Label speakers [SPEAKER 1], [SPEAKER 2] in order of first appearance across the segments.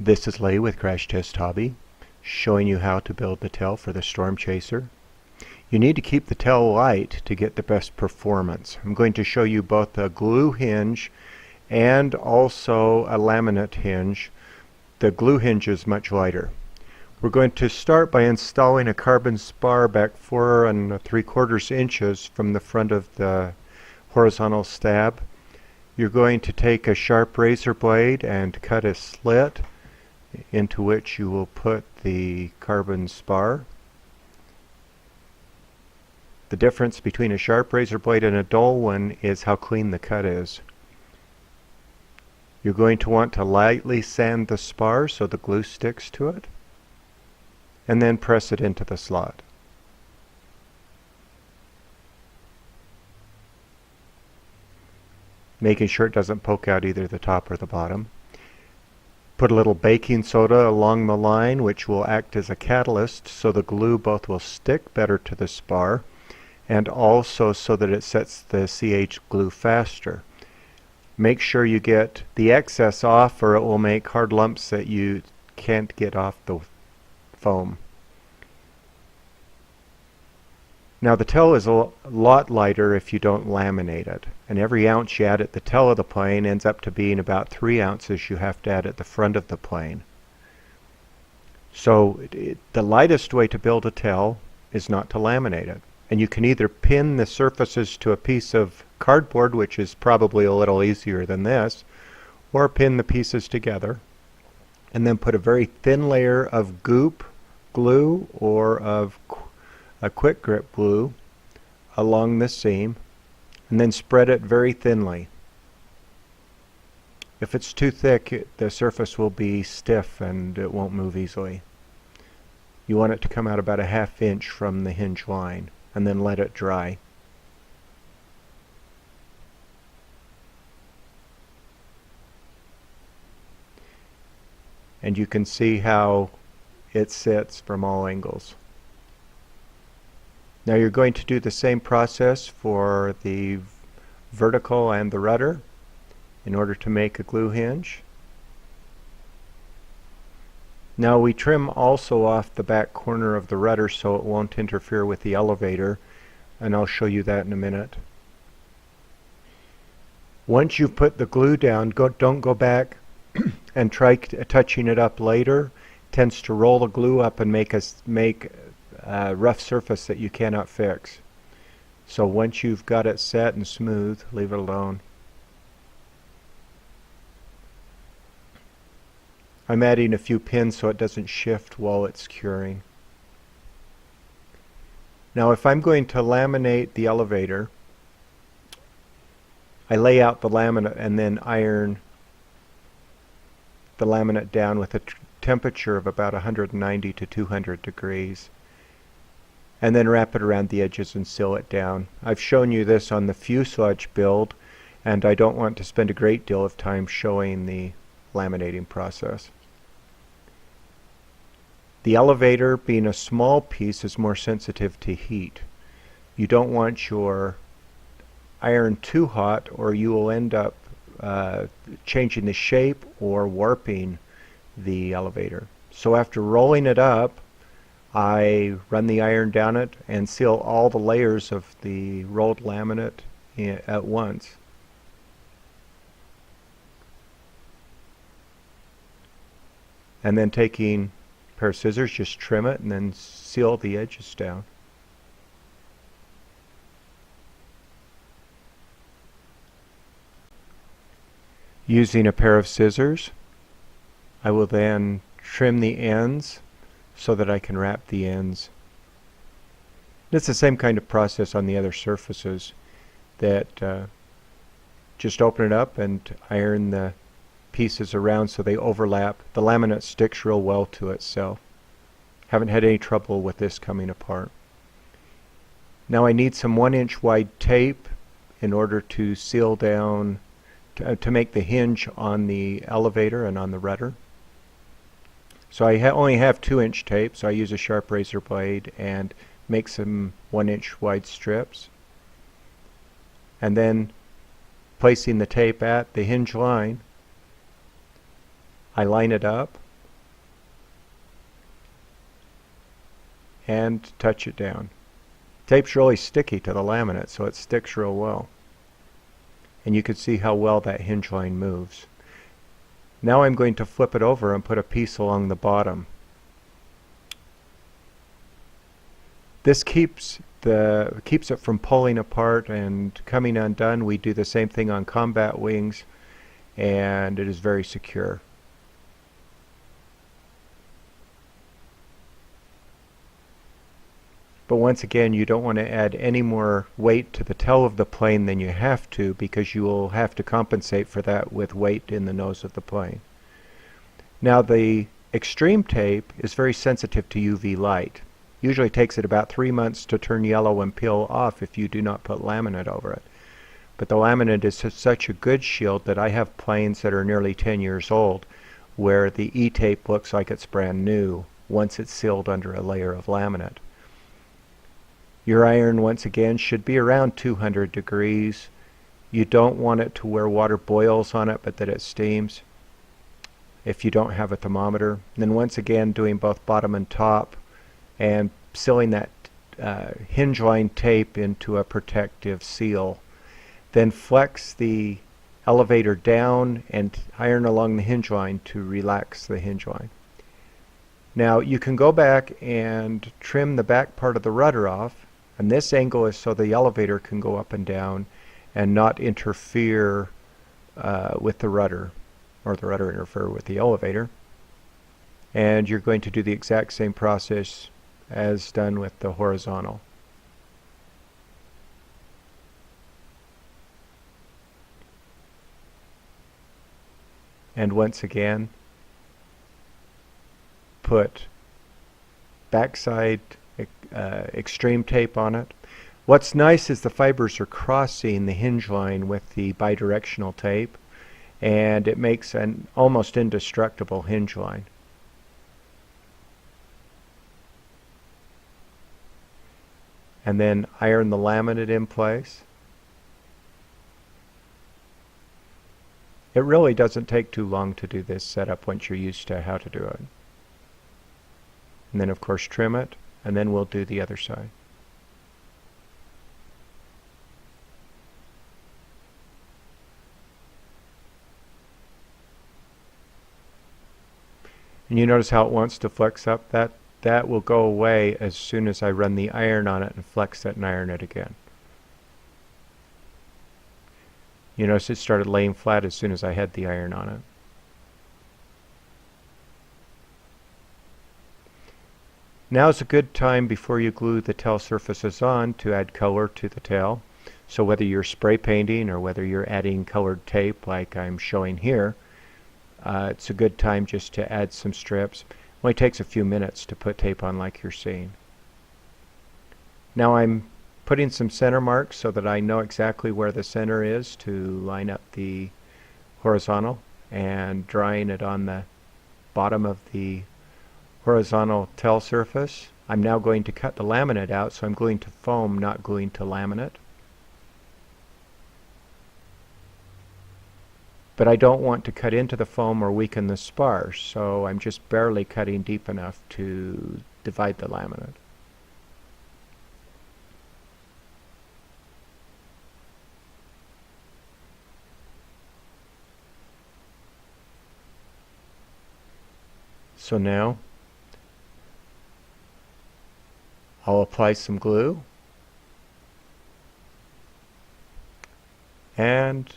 [SPEAKER 1] This is Lee with Crashtesthobby, showing you how to build the tail for the Storm Chaser. You need to keep the tail light to get the best performance. I'm going to show you both a glue hinge and also a laminate hinge. The glue hinge is much lighter. We're going to start by installing a carbon spar back 4 3/4 inches from the front of the horizontal stab. You're going to take a sharp razor blade and cut a slit into which you will put the carbon spar. The difference between a sharp razor blade and a dull one is how clean the cut is. You're going to want to lightly sand the spar so the glue sticks to it, and then press it into the slot. Making sure it doesn't poke out either the top or the bottom. Put a little baking soda along the line, which will act as a catalyst so the glue both will stick better to the spar and also so that it sets the CH glue faster. Make sure you get the excess off or it will make hard lumps that you can't get off the foam. Now the tail is a lot lighter if you don't laminate it, and every ounce you add at the tail of the plane ends up to being about 3 ounces you have to add at the front of the plane. So the lightest way to build a tail is not to laminate it, and you can either pin the surfaces to a piece of cardboard, which is probably a little easier than this, or pin the pieces together and then put a very thin layer of goop glue or of a quick grip glue along the seam, and then spread it very thinly. If it's too thick, the surface will be stiff and it won't move easily. You want it to come out about a 1/2 inch from the hinge line, and then let it dry. And you can see how it sits from all angles. Now you're going to do the same process for the vertical and the rudder in order to make a glue hinge. Now we trim also off the back corner of the rudder so it won't interfere with the elevator, and I'll show you that in a minute. Once you've put the glue down, don't go back and try touching it up later. It tends to roll the glue up and make a rough surface that you cannot fix. So once you've got it set and smooth, leave it alone. I'm adding a few pins so it doesn't shift while it's curing. Now if I'm going to laminate the elevator, I lay out the laminate and then iron the laminate down with a temperature of about 190 to 200 degrees. And then wrap it around the edges and seal it down. I've shown you this on the fuselage build, and I don't want to spend a great deal of time showing the laminating process. The elevator, being a small piece, is more sensitive to heat. You don't want your iron too hot or you will end up changing the shape or warping the elevator. So after rolling it up, I run the iron down it and seal all the layers of the rolled laminate at once. And then taking a pair of scissors, just trim it and then seal the edges down. Using a pair of scissors, I will then trim the ends so that I can wrap the ends. It's the same kind of process on the other surfaces, that just open it up and iron the pieces around so they overlap. The laminate sticks real well to itself. Haven't had any trouble with this coming apart. Now I need some 1-inch wide tape in order to seal down, to make the hinge on the elevator and on the rudder. So I only have 2-inch tape, so I use a sharp razor blade and make some 1-inch wide strips. And then placing the tape at the hinge line, I line it up and touch it down. Tape's really sticky to the laminate, so it sticks real well. And you can see how well that hinge line moves. Now I'm going to flip it over and put a piece along the bottom. This keeps it from pulling apart and coming undone. We do the same thing on combat wings, and it is very secure. But once again, you don't want to add any more weight to the tail of the plane than you have to, because you will have to compensate for that with weight in the nose of the plane. Now, the extreme tape is very sensitive to UV light. Usually takes it about 3 months to turn yellow and peel off if you do not put laminate over it. But the laminate is such a good shield that I have planes that are nearly 10 years old where the E-tape looks like it's brand new once it's sealed under a layer of laminate. Your iron, once again, should be around 200 degrees. You don't want it to where water boils on it, but that it steams if you don't have a thermometer. And then once again, doing both bottom and top and sealing that hinge line tape into a protective seal. Then flex the elevator down and iron along the hinge line to relax the hinge line. Now you can go back and trim the back part of the rudder off, and this angle is so the elevator can go up and down and not interfere with the rudder, or the rudder interfere with the elevator. And you're going to do the exact same process as done with the horizontal. And once again, put backside extreme tape on it. What's nice is the fibers are crossing the hinge line with the bidirectional tape, and it makes an almost indestructible hinge line. And then iron the laminate in place. It really doesn't take too long to do this setup once you're used to how to do it. And then of course trim it, and then we'll do the other side. And you notice how it wants to flex up? That will go away as soon as I run the iron on it and flex it and iron it again. You notice it started laying flat as soon as I had the iron on it. Now is a good time before you glue the tail surfaces on to add color to the tail. So whether you're spray painting or whether you're adding colored tape like I'm showing here, it's a good time just to add some strips. It only takes a few minutes to put tape on like you're seeing. Now I'm putting some center marks so that I know exactly where the center is to line up the horizontal, and drawing it on the bottom of the horizontal tail surface. I'm now going to cut the laminate out, so I'm gluing to foam, not gluing to laminate. But I don't want to cut into the foam or weaken the spar, so I'm just barely cutting deep enough to divide the laminate. So now I'll apply some glue and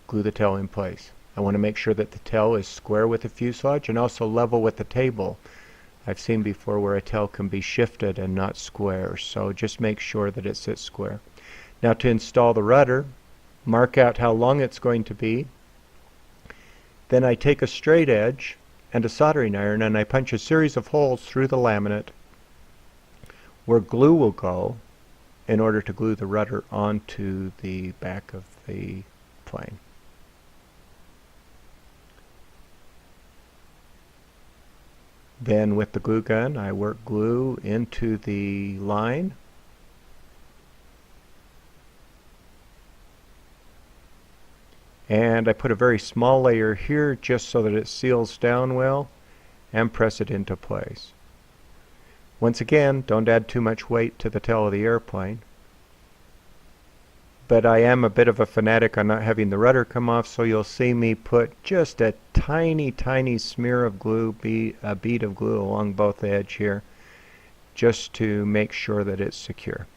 [SPEAKER 1] glue the tail in place. I want to make sure that the tail is square with the fuselage and also level with the table. I've seen before where a tail can be shifted and not square, so just make sure that it sits square. Now to install the rudder, mark out how long it's going to be. Then I take a straight edge and a soldering iron and I punch a series of holes through the laminate where glue will go in order to glue the rudder onto the back of the plane. Then with the glue gun I work glue into the line. And I put a very small layer here just so that it seals down well, and press it into place. Once again, don't add too much weight to the tail of the airplane. But I am a bit of a fanatic on not having the rudder come off, so you'll see me put just a tiny, tiny smear of glue, a bead of glue along both the edge here, just to make sure that it's secure.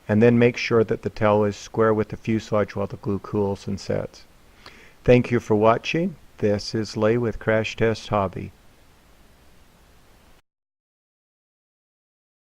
[SPEAKER 1] And then make sure that the tail is square with the fuselage while the glue cools and sets. Thank you for watching. This is Lee with Crash Test Hobby.